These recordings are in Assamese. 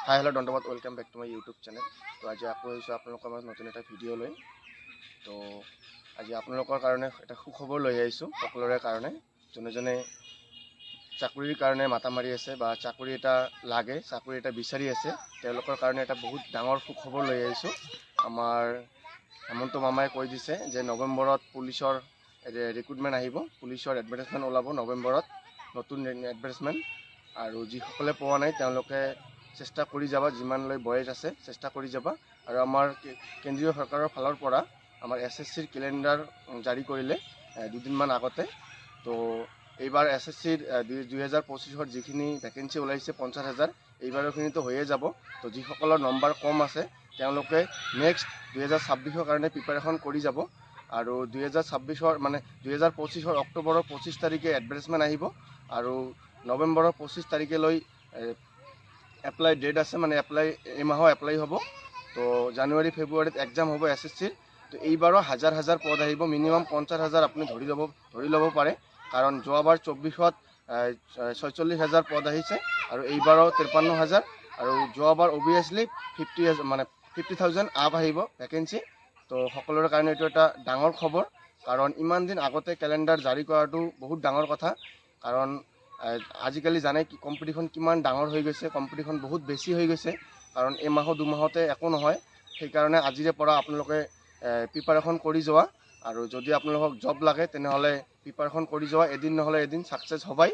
হাই হেল্ল' দণ্ডবাদ, welcome back to my YouTube channel. তো আজি আকৌ আহিছোঁ আপোনালোকৰ মাজত নতুন এটা ভিডিঅ' লৈ। তো আজি আপোনালোকৰ কাৰণে এটা সুখবৰ লৈ আহিছোঁ, সকলোৰে কাৰণে যোনে যোনে চাকৰিৰ কাৰণে মাথা মাৰি আছে বা চাকৰি এটা লাগে, চাকৰি এটা বিচাৰি আছে, তেওঁলোকৰ কাৰণে এটা বহুত ডাঙৰ সুখবৰ লৈ আহিছোঁ। আমাৰ হেমন্ত মামাই কৈ দিছে যে নৱেম্বৰত পুলিচৰ ৰিক্ৰুটমেণ্ট আহিব, পুলিচৰ এডভাৰটাইজমেণ্ট ওলাব নৱেম্বৰত, নতুন এডভাৰটাইজমেণ্ট। আৰু যিসকলে পোৱা নাই তেওঁলোকে চেষ্টা কৰি যাবা, যিমানলৈ বয়স আছে চেষ্টা কৰি যাবা। আৰু আমাৰ কেন্দ্ৰীয় চৰকাৰৰ ফালৰ পৰা আমাৰ SSCৰ কেলেণ্ডাৰ জাৰি কৰিলে দুদিনমান আগতে। তো এইবাৰ SSCৰ 2025ৰ যিখিনি ভেকেঞ্চি ওলাইছে 50,000, এইবাৰৰখিনিতো হৈয়ে যাব। তো যিসকলৰ নম্বৰ কম আছে তেওঁলোকে নেক্সট 2026ৰ কাৰণে প্ৰিপাৰেশ্যন কৰি যাব। আৰু 2025ৰ অক্টোবৰৰ 25 তাৰিখে এডভাৰটাইজমেণ্ট আহিব আৰু নৱেম্বৰৰ 25 তাৰিখলৈ এপ্লাই ডেট আছে, মানে এই মাহৰ এপ্লাই হ'ব। তো জানুৱাৰী ফেব্ৰুৱাৰীত এক্সাম হ'ব SSCৰ। তো এইবাৰো হাজাৰ হাজাৰ পদ আহিব, মিনিমাম 50,000 আপুনি ধৰি ল'ব পাৰে। কাৰণ যোৱাবাৰ 24ত 46,000 পদ আহিছে আৰু এইবাৰো 53,000, আৰু যোৱাবাৰ অভিয়াছলি 50,000 আপ আহিব ভেকেঞ্চি। তো সকলোৰে কাৰণে এইটো এটা ডাঙৰ খবৰ, কাৰণ ইমান দিন আগতে কেলেণ্ডাৰ জাৰি কৰাটো বহুত ডাঙৰ কথা। কাৰণ আজিকালি জানে কি কম্পিটিশ্যন কিমান ডাঙৰ হৈ গৈছে, কম্পিটিশ্যন বহুত বেছি হৈ গৈছে। কাৰণ এই মাহৰ দুমাহতে একো নহয়, সেইকাৰণে আজিৰে পৰা আপোনালোকে প্ৰিপাৰেশ্যন কৰি যোৱা। আৰু যদি আপোনালোকক জব লাগে তেনেহ'লে প্ৰিপাৰেশ্যন কৰি যোৱা, এদিন নহ'লে এদিন ছাকচেছ হ'বাই।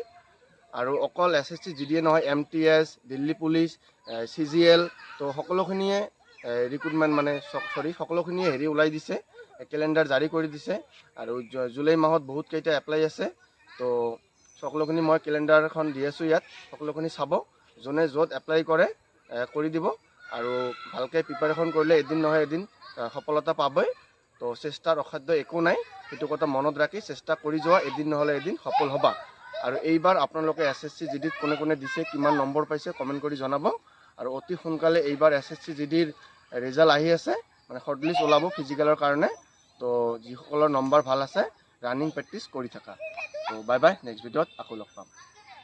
আৰু অকল SSC GD নহয়, MTS, দিল্লী পুলিচ, CGL, তো সকলোখিনিয়ে ৰিক্ৰুটমেণ্ট সকলোখিনিয়ে ওলাই দিছে, কেলেণ্ডাৰ জাৰি কৰি দিছে। আৰু জুলাই মাহত বহুতকেইটা এপ্লাই আছে। তো সকলোখিনি মই কেলেণ্ডাৰখন দি আছোঁ ইয়াত, সকলোখিনি চাব, যোনে য'ত এপ্লাই কৰে কৰি দিব। আৰু ভালকৈ প্ৰিপাৰেশ্যন কৰিলে এদিন নহয় এদিন সফলতা পাবই। তো চেষ্টাৰ অসাধ্য একো নাই, সেইটো কথা মনত ৰাখি চেষ্টা কৰি যোৱা, এদিন নহ'লে এদিন সফল হ'বা। আৰু এইবাৰ আপোনালোকে SSC GDত কোনে কোনে দিছে, কিমান নম্বৰ পাইছে কমেণ্ট কৰি জনাব। আৰু অতি সোনকালে এইবাৰ SSC GDৰ ৰিজাল্ট আহি আছে, মানে শ্বৰ্ট লিষ্ট ওলাব ফিজিকেলৰ কাৰণে। তো যিসকলৰ নম্বৰ ভাল আছে ৰানিং প্ৰেক্টিচ কৰি থাকা। তো বাই বাই, নেক্সট ভিডিঅ'ত আকৌ লগ পাম।